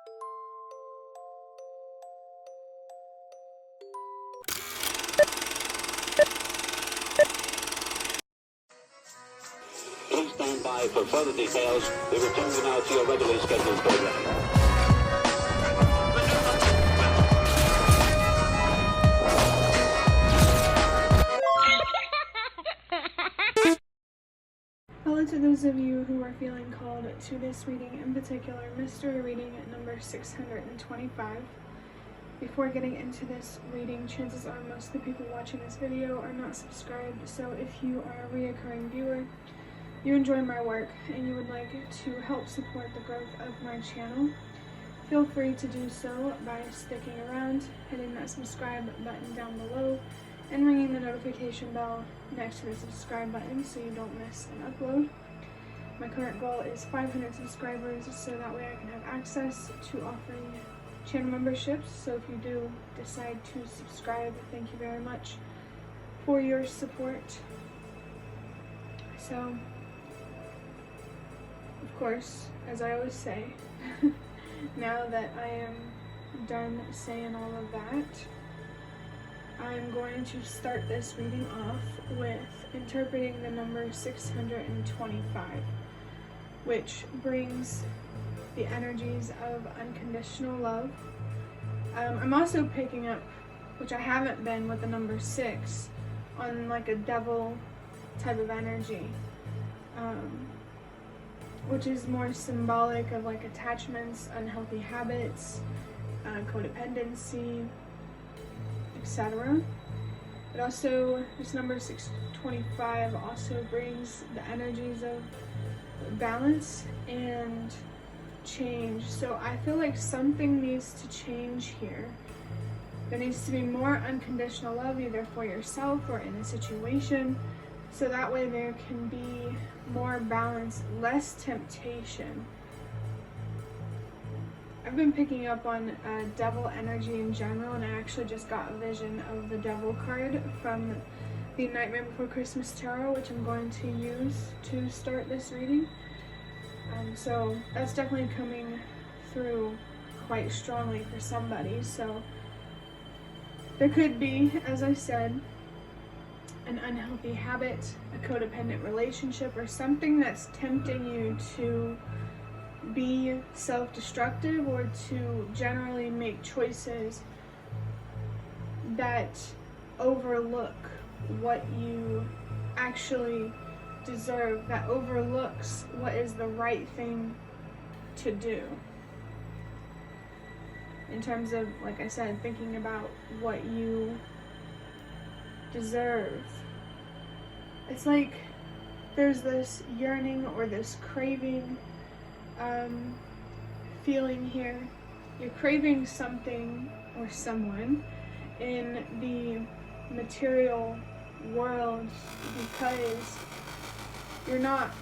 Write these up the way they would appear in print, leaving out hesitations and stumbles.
Please stand by for further details. We return you now to your regularly scheduled program. Hello to those of you who are feeling called to this reading, in particular, mystery reading number 625. Before getting into this reading, chances are most of the people watching this video are not subscribed, so if you are a reoccurring viewer, you enjoy my work, and you would like to help support the growth of my channel, feel free to do so by sticking around, hitting that subscribe button down below, and ringing the notification bell next to the subscribe button so you don't miss an upload. My current goal is 500 subscribers, so that way I can have access to offering channel memberships. So if you do decide to subscribe, thank you very much for your support. So, of course, as I always say, now that I am done saying all of that, I'm going to start this reading off with interpreting the number 625, which brings the energies of unconditional love. I'm also picking up, which I haven't been with the number 6, on like a devil type of energy, which is more symbolic of like attachments, unhealthy habits, codependency, etc. But also, this number 625 also brings the energies of balance and change. So I feel like something needs to change here. There needs to be more unconditional love, either for yourself or in a situation, so that way there can be more balance, less temptation. I've been picking up on devil energy in general, and I actually just got a vision of the devil card from the Nightmare Before Christmas Tarot, which I'm going to use to start this reading. So that's definitely coming through quite strongly for somebody. So there could be, as I said, an unhealthy habit, a codependent relationship, or something that's tempting you to be self-destructive or to generally make choices that overlook what you actually deserve, that overlooks what is the right thing to do. In terms of, like I said, thinking about what you deserve. It's like there's this yearning or this craving feeling here. You're craving something or someone in the material world because you're not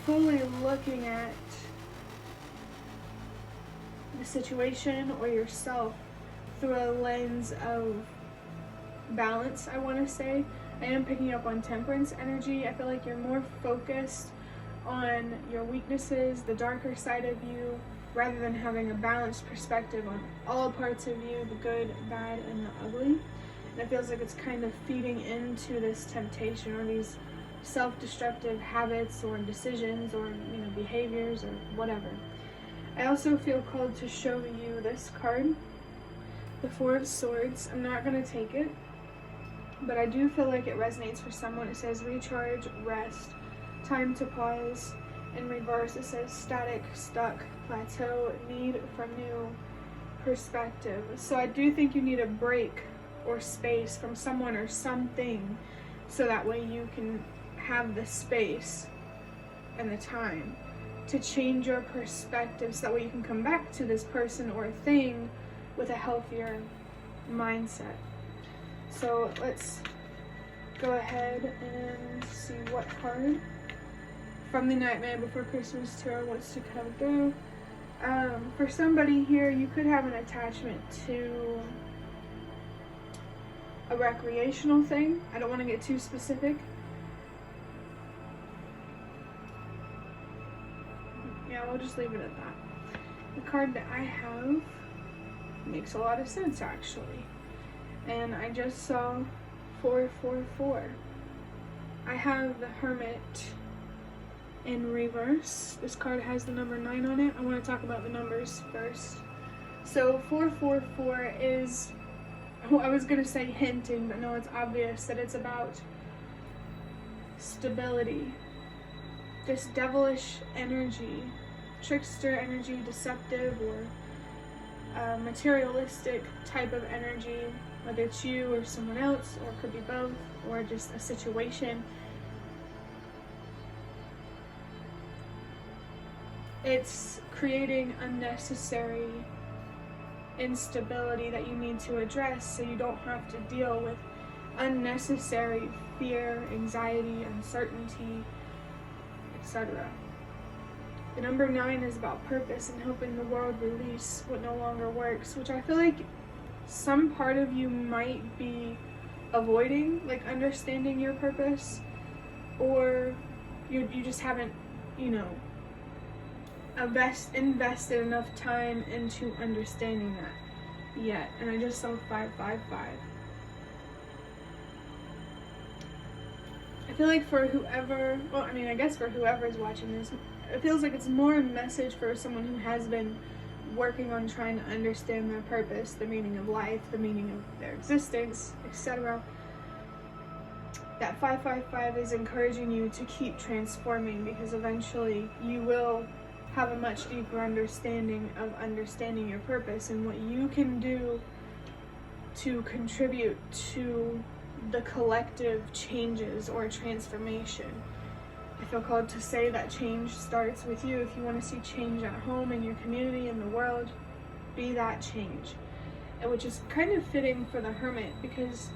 fully looking at the situation or yourself through a lens of balance, I want to say. I am picking up on temperance energy. I feel like you're more focused on your weaknesses, the darker side of you, rather than having a balanced perspective on all parts of you, the good, bad, and the ugly. And it feels like it's kind of feeding into this temptation or these self-destructive habits or decisions or behaviors or whatever. I also feel called to show you this card, the Four of Swords. I'm not going to take it, but I do feel like it resonates for someone. It says recharge, rest, time to pause. In reverse, it says static, stuck, plateau, need for new perspective. So I do think you need a break or space from someone or something, so that way you can have the space and the time to change your perspective, so that way you can come back to this person or thing with a healthier mindset. So let's go ahead and see what card from the Nightmare Before Christmas Tarot wants to come through. For somebody here, you could have an attachment to a recreational thing. I don't want to get too specific. Yeah, we'll just leave it at that. the card that I have makes a lot of sense, actually. And I just saw 444. I have the Hermit in reverse. This card has the number 9 on it. I want to talk about the numbers first. So 444 is, I was going to say hinting, but no, it's obvious that it's about stability. This devilish energy, trickster energy, deceptive or materialistic type of energy, whether it's you or someone else, or it could be both, or just a situation. It's creating unnecessary instability that you need to address so you don't have to deal with unnecessary fear, anxiety, uncertainty, etc. The number 9 is about purpose and helping the world release what no longer works, which I feel like some part of you might be avoiding, like understanding your purpose, or you just haven't, invested enough time into understanding that yet. And I just saw 555. I feel like for whoever, I guess for whoever's watching this, it feels like it's more a message for someone who has been working on trying to understand their purpose, the meaning of life, the meaning of their existence, etc. That 555 is encouraging you to keep transforming, because eventually you will have a much deeper understanding of understanding your purpose and what you can do to contribute to the collective changes or transformation. I feel called to say that change starts with you. If you want to see change at home, in your community, in the world, be that change. And which is kind of fitting for the Hermit, because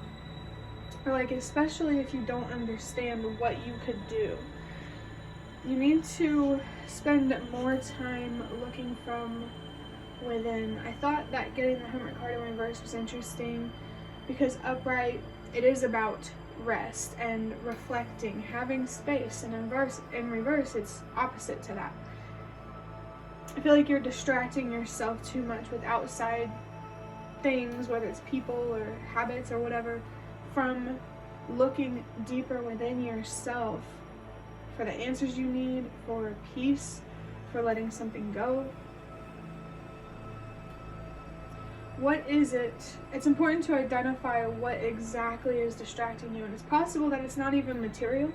especially if you don't understand what you could do, you need to spend more time looking from within. I thought that getting the Hermit card in reverse was interesting because upright, it is about rest and reflecting, having space, and in reverse, it's opposite to that. I feel like you're distracting yourself too much with outside things, whether it's people or habits or whatever, from looking deeper within yourself for the answers you need, for peace, for letting something go. What is it? It's important to identify what exactly is distracting you, and it's possible that it's not even material.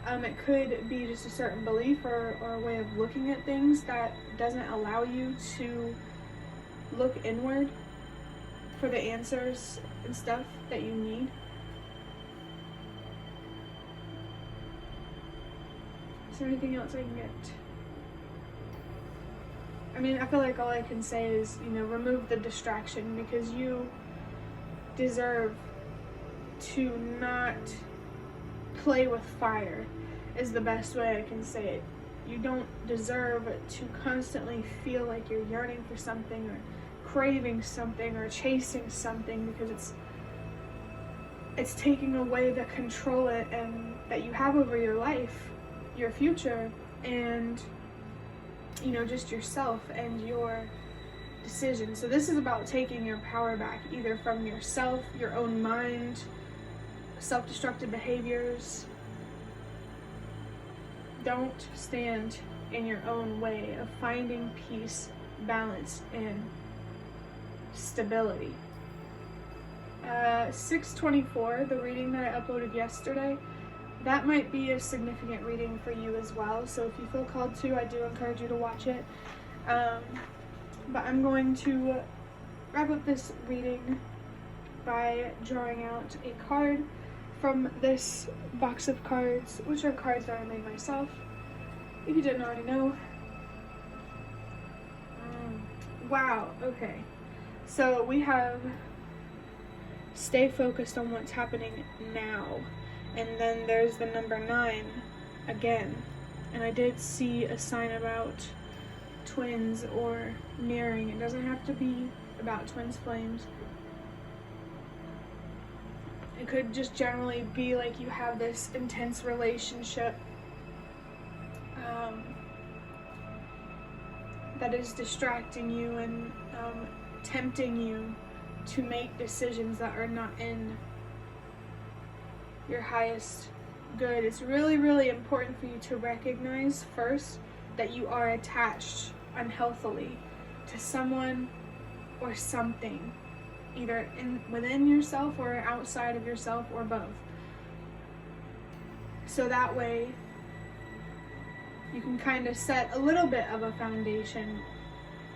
It could be just a certain belief or a way of looking at things that doesn't allow you to look inward for the answers and stuff that you need. Is there anything else I can get? I feel like all I can say is, remove the distraction, because you deserve to not play with fire, is the best way I can say it. You don't deserve to constantly feel like you're yearning for something or craving something or chasing something, because it's taking away the control and that you have over your life, your future, and just yourself and your decisions. So this is about taking your power back, either from yourself, your own mind, self-destructive behaviors. Don't stand in your own way of finding peace, balance, and stability. 624, the reading that I uploaded yesterday, that might be a significant reading for you as well. So if you feel called to, I do encourage you to watch it. But I'm going to wrap up this reading by drawing out a card from this box of cards, which are cards that I made myself, if you didn't already know. Wow, okay. So we have stay focused on what's happening now. And then there's the number 9 again. And I did see a sign about twins or mirroring. It doesn't have to be about twins flames. It could just generally be like you have this intense relationship that is distracting you and tempting you to make decisions that are not in your highest good. It's really, really important for you to recognize first that you are attached unhealthily to someone or something, either within yourself or outside of yourself, or both. So that way you can kind of set a little bit of a foundation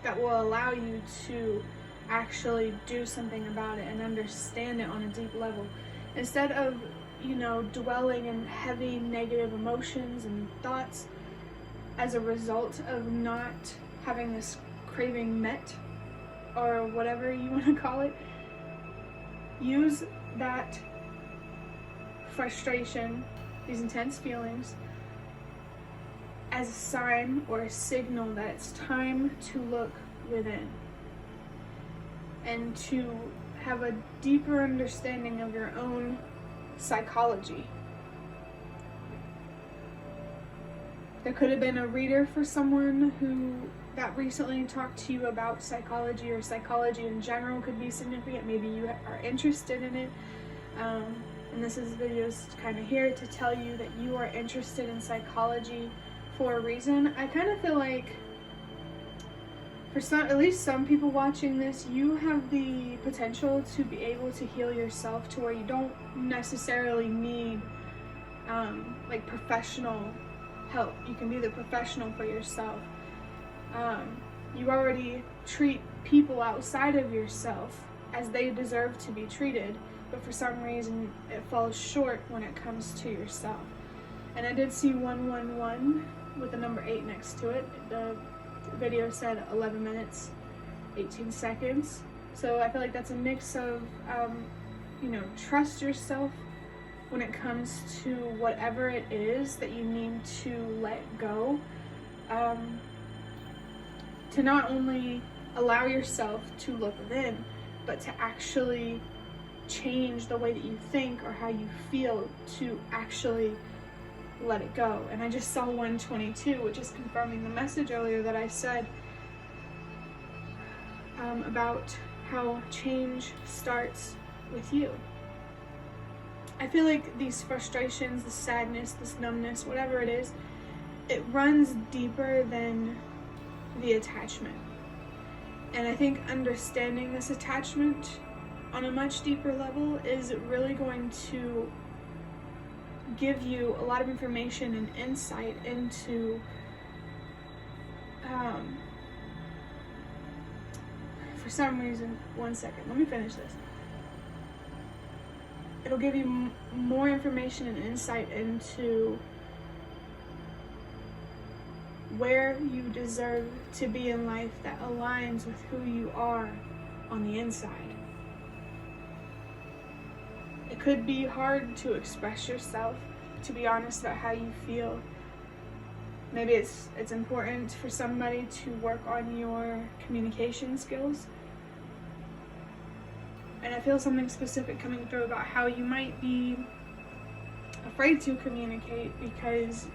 that will allow you to actually do something about it and understand it on a deep level, instead of dwelling in heavy negative emotions and thoughts as a result of not having this craving met, or whatever you want to call it. Use that frustration, these intense feelings, as a sign or a signal that it's time to look within and to have a deeper understanding of your own psychology. There could have been a reader for someone that recently talked to you about psychology, or psychology in general could be significant. Maybe you are interested in it. And this video is kind of here to tell you that you are interested in psychology for a reason. I kind of feel like for at least some people watching this, you have the potential to be able to heal yourself to where you don't necessarily need like professional help. You can be the professional for yourself. You already treat people outside of yourself as they deserve to be treated, but for some reason it falls short when it comes to yourself. And I did see 111 with the number 8 next to it. The video said 11 minutes 18 seconds, so I feel like that's a mix of trust yourself when it comes to whatever it is that you need to let go, to not only allow yourself to look within, but to actually change the way that you think or how you feel, to actually let it go. And I just saw 122, which is confirming the message earlier that I said about how change starts with you. I feel like these frustrations, this sadness, this numbness, whatever it is, it runs deeper than the attachment. And I think understanding this attachment on a much deeper level is really going to give you a lot of information and insight into for some reason, one second, let me finish this. It'll give you more information and insight into where you deserve to be in life that aligns with who you are on the inside. It could be hard to express yourself, to be honest about how you feel. Maybe it's important for somebody to work on your communication skills. And I feel something specific coming through about how you might be afraid to communicate because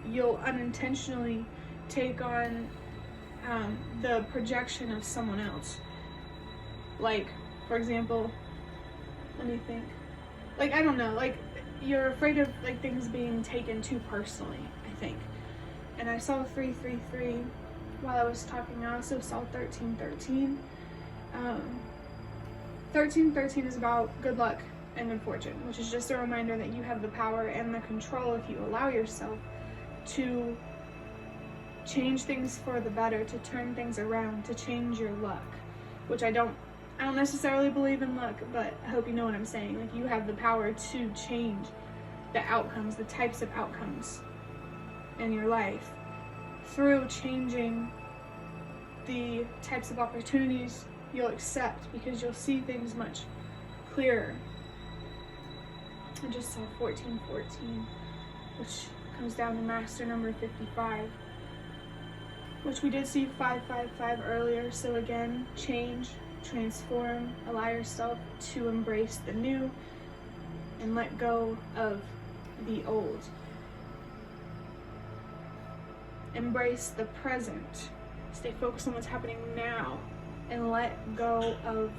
you'll unintentionally take on the projection of someone else. Like, for example, let me think. Like, I don't know, like, you're afraid of like things being taken too personally, I think. And I saw 333 while I was talking. I also saw 1313. 1313 is about good luck and good fortune, which is just a reminder that you have the power and the control, if you allow yourself, to change things for the better, to turn things around, to change your luck. Which I don't necessarily believe in luck, but I hope you know what I'm saying. Like, you have the power to change the outcomes, the types of outcomes in your life through changing the types of opportunities you'll accept, because you'll see things much clearer. I just saw 1414, which comes down to master number 55, which we did see 555 earlier. So again, change, transform, allow yourself to embrace the new and let go of the old. Embrace the present Stay focused on what's happening now and let go of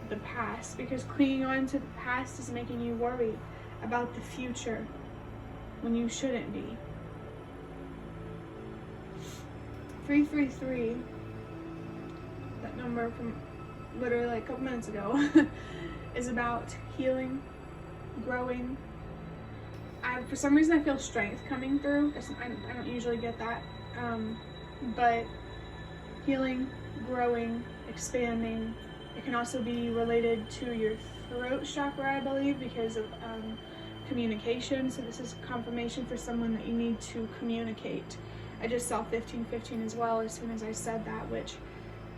the past, because clinging on to the past is making you worry about the future when you shouldn't be. 333, that number from literally like a couple minutes ago, is about healing, growing. For some reason I feel strength coming through. I don't usually get that, but healing, growing, expanding. It can also be related to your throat chakra, I believe, because of communication. So this is confirmation for someone that you need to communicate. I just saw 1515 as well as soon as I said that, which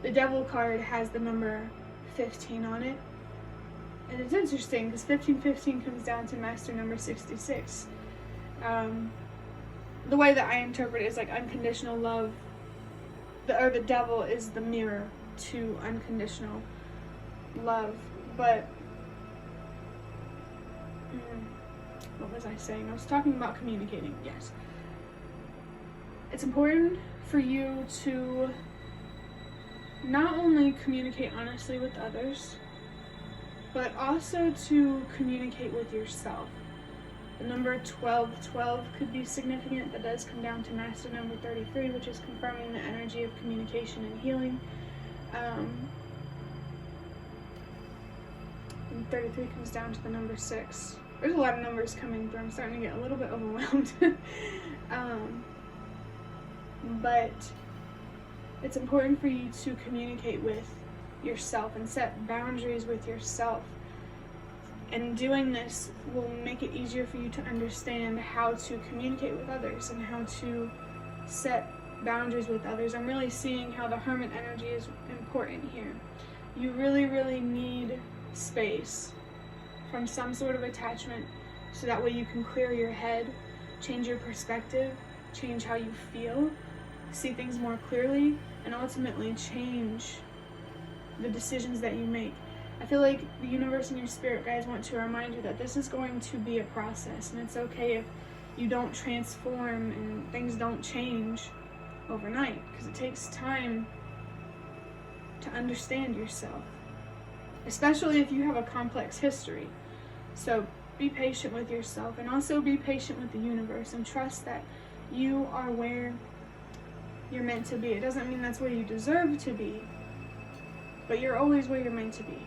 the devil card has the number 15 on it. And it's interesting because 1515 comes down to master number 66. The way that I interpret it is like unconditional love. The devil is the mirror to unconditional love. But what was I saying? I was talking about communicating. Yes. It's important for you to not only communicate honestly with others, but also to communicate with yourself. The number 1212 could be significant. That does come down to master number 33, which is confirming the energy of communication and healing. And 33 comes down to the number 6. There's a lot of numbers coming through. I'm starting to get a little bit overwhelmed. But it's important for you to communicate with yourself and set boundaries with yourself. And doing this will make it easier for you to understand how to communicate with others and how to set boundaries with others. I'm really seeing how the Hermit energy is important here. You really, really need space from some sort of attachment so that way you can clear your head, change your perspective, change how you feel, see things more clearly, and ultimately change the decisions that you make. I feel like the universe and your spirit guides want to remind you that this is going to be a process, and it's okay if you don't transform and things don't change overnight, because it takes time to understand yourself, especially if you have a complex history. So be patient with yourself, and also be patient with the universe, and trust that you are where you're meant to be. It doesn't mean that's where you deserve to be, but you're always where you're meant to be.